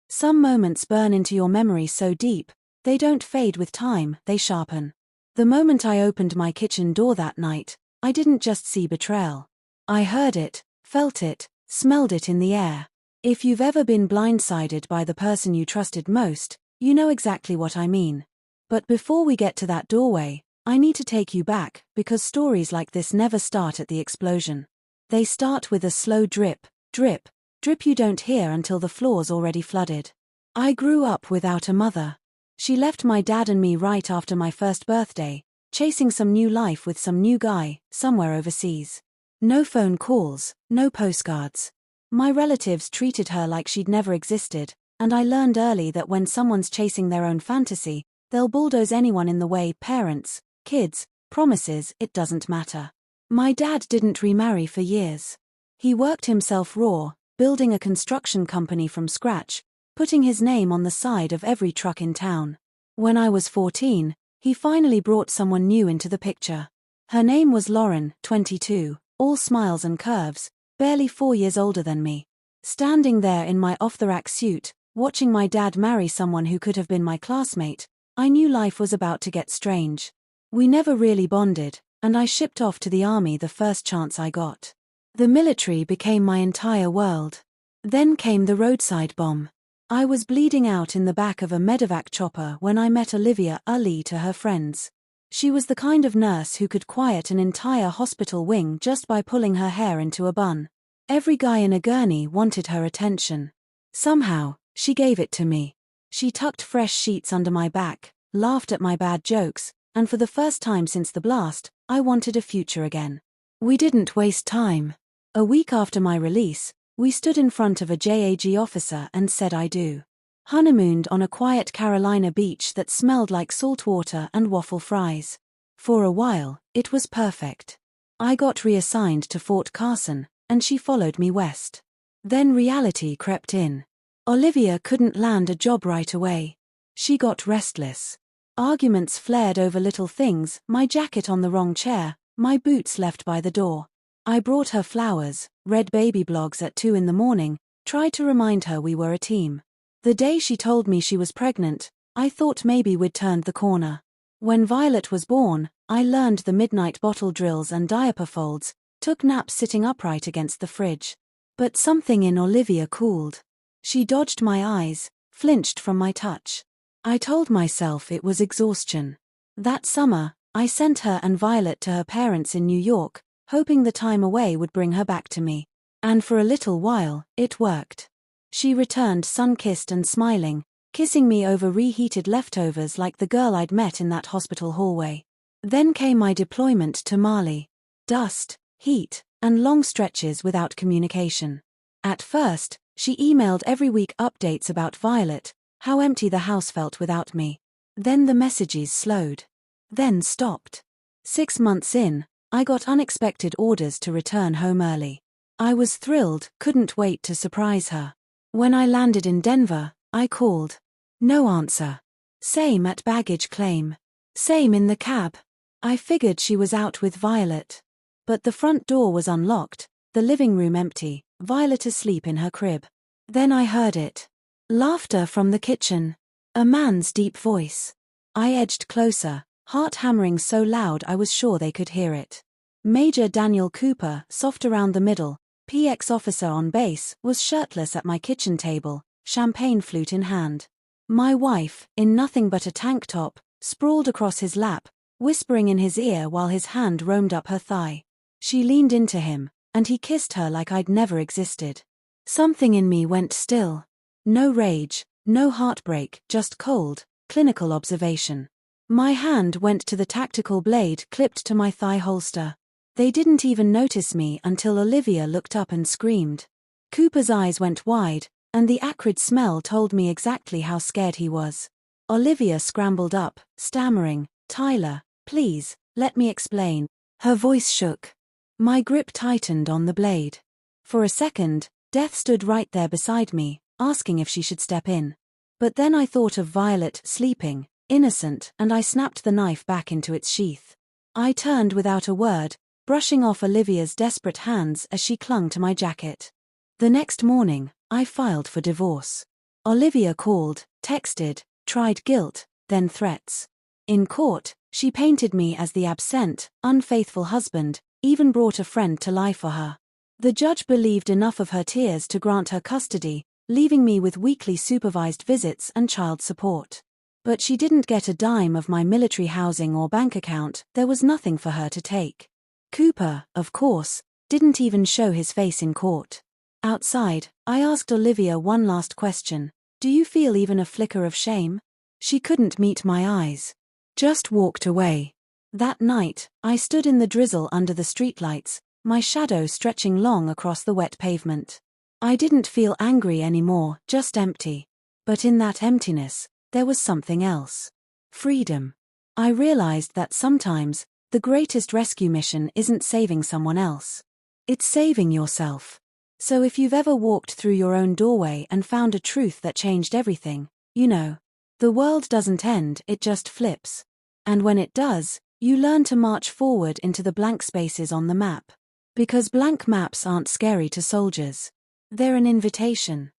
Some moments burn into your memory so deep, they don't fade with time, they sharpen. The moment I opened my kitchen door that night, I didn't just see betrayal. I heard it, felt it, smelled it in the air. If you've ever been blindsided by the person you trusted most, you know exactly what I mean. But before we get to that doorway, I need to take you back, because stories like this never start at the explosion. They start with a slow drip, drip, drip you don't hear until the floor's already flooded. I grew up without a mother. She left my dad and me right after my first birthday, chasing some new life with some new guy, somewhere overseas. No phone calls, no postcards. My relatives treated her like she'd never existed, and I learned early that when someone's chasing their own fantasy, they'll bulldoze anyone in the way. Parents, kids, promises, it doesn't matter. My dad didn't remarry for years. He worked himself raw, building a construction company from scratch, putting his name on the side of every truck in town. When I was 14, he finally brought someone new into the picture. Her name was Lauren, 22, all smiles and curves, barely 4 years older than me. Standing there in my off-the-rack suit, watching my dad marry someone who could have been my classmate, I knew life was about to get strange. We never really bonded, and I shipped off to the army the first chance I got. The military became my entire world. Then came the roadside bomb. I was bleeding out in the back of a medevac chopper when I met Olivia Ali to her friends. She was the kind of nurse who could quiet an entire hospital wing just by pulling her hair into a bun. Every guy in a gurney wanted her attention. Somehow, she gave it to me. She tucked fresh sheets under my back, laughed at my bad jokes, and for the first time since the blast, I wanted a future again. We didn't waste time. A week after my release, we stood in front of a JAG officer and said I do. Honeymooned on a quiet Carolina beach that smelled like salt water and waffle fries. For a while, it was perfect. I got reassigned to Fort Carson, and she followed me west. Then reality crept in. Olivia couldn't land a job right away. She got restless. Arguments flared over little things, my jacket on the wrong chair, my boots left by the door. I brought her flowers, read baby blogs at 2 in the morning, tried to remind her we were a team. The day she told me she was pregnant, I thought maybe we'd turned the corner. When Violet was born, I learned the midnight bottle drills and diaper folds, took naps sitting upright against the fridge. But something in Olivia cooled. She dodged my eyes, flinched from my touch. I told myself it was exhaustion. That summer, I sent her and Violet to her parents in New York, hoping the time away would bring her back to me. And for a little while, it worked. She returned sun-kissed and smiling, kissing me over reheated leftovers like the girl I'd met in that hospital hallway. Then came my deployment to Mali. Dust, heat, and long stretches without communication. At first, she emailed every week updates about Violet, how empty the house felt without me. Then the messages slowed. Then stopped. 6 months in, I got unexpected orders to return home early. I was thrilled, couldn't wait to surprise her. When I landed in Denver, I called. No answer. Same at baggage claim. Same in the cab. I figured she was out with Violet. But the front door was unlocked, the living room empty, Violet asleep in her crib. Then I heard it. Laughter from the kitchen. A man's deep voice. I edged closer, heart hammering so loud I was sure they could hear it. Major Daniel Cooper, soft around the middle, PX officer on base, was shirtless at my kitchen table, champagne flute in hand. My wife, in nothing but a tank top, sprawled across his lap, whispering in his ear while his hand roamed up her thigh. She leaned into him, and he kissed her like I'd never existed. Something in me went still. No rage, no heartbreak, just cold, clinical observation. My hand went to the tactical blade clipped to my thigh holster. They didn't even notice me until Olivia looked up and screamed. Cooper's eyes went wide, and the acrid smell told me exactly how scared he was. Olivia scrambled up, stammering, "Tyler, please, let me explain." Her voice shook. My grip tightened on the blade. For a second, death stood right there beside me, asking if she should step in. But then I thought of Violet, sleeping, innocent, and I snapped the knife back into its sheath. I turned without a word, brushing off Olivia's desperate hands as she clung to my jacket. The next morning, I filed for divorce. Olivia called, texted, tried guilt, then threats. In court, she painted me as the absent, unfaithful husband, even brought a friend to lie for her. The judge believed enough of her tears to grant her custody, leaving me with weekly supervised visits and child support. But she didn't get a dime of my military housing or bank account. There was nothing for her to take. Cooper, of course, didn't even show his face in court. Outside, I asked Olivia one last question. Do you feel even a flicker of shame? She couldn't meet my eyes. Just walked away. That night, I stood in the drizzle under the streetlights, my shadow stretching long across the wet pavement. I didn't feel angry anymore, just empty. But in that emptiness, there was something else. Freedom. I realized that sometimes, the greatest rescue mission isn't saving someone else. It's saving yourself. So if you've ever walked through your own doorway and found a truth that changed everything, you know, the world doesn't end, it just flips. And when it does, you learn to march forward into the blank spaces on the map. Because blank maps aren't scary to soldiers. They're an invitation.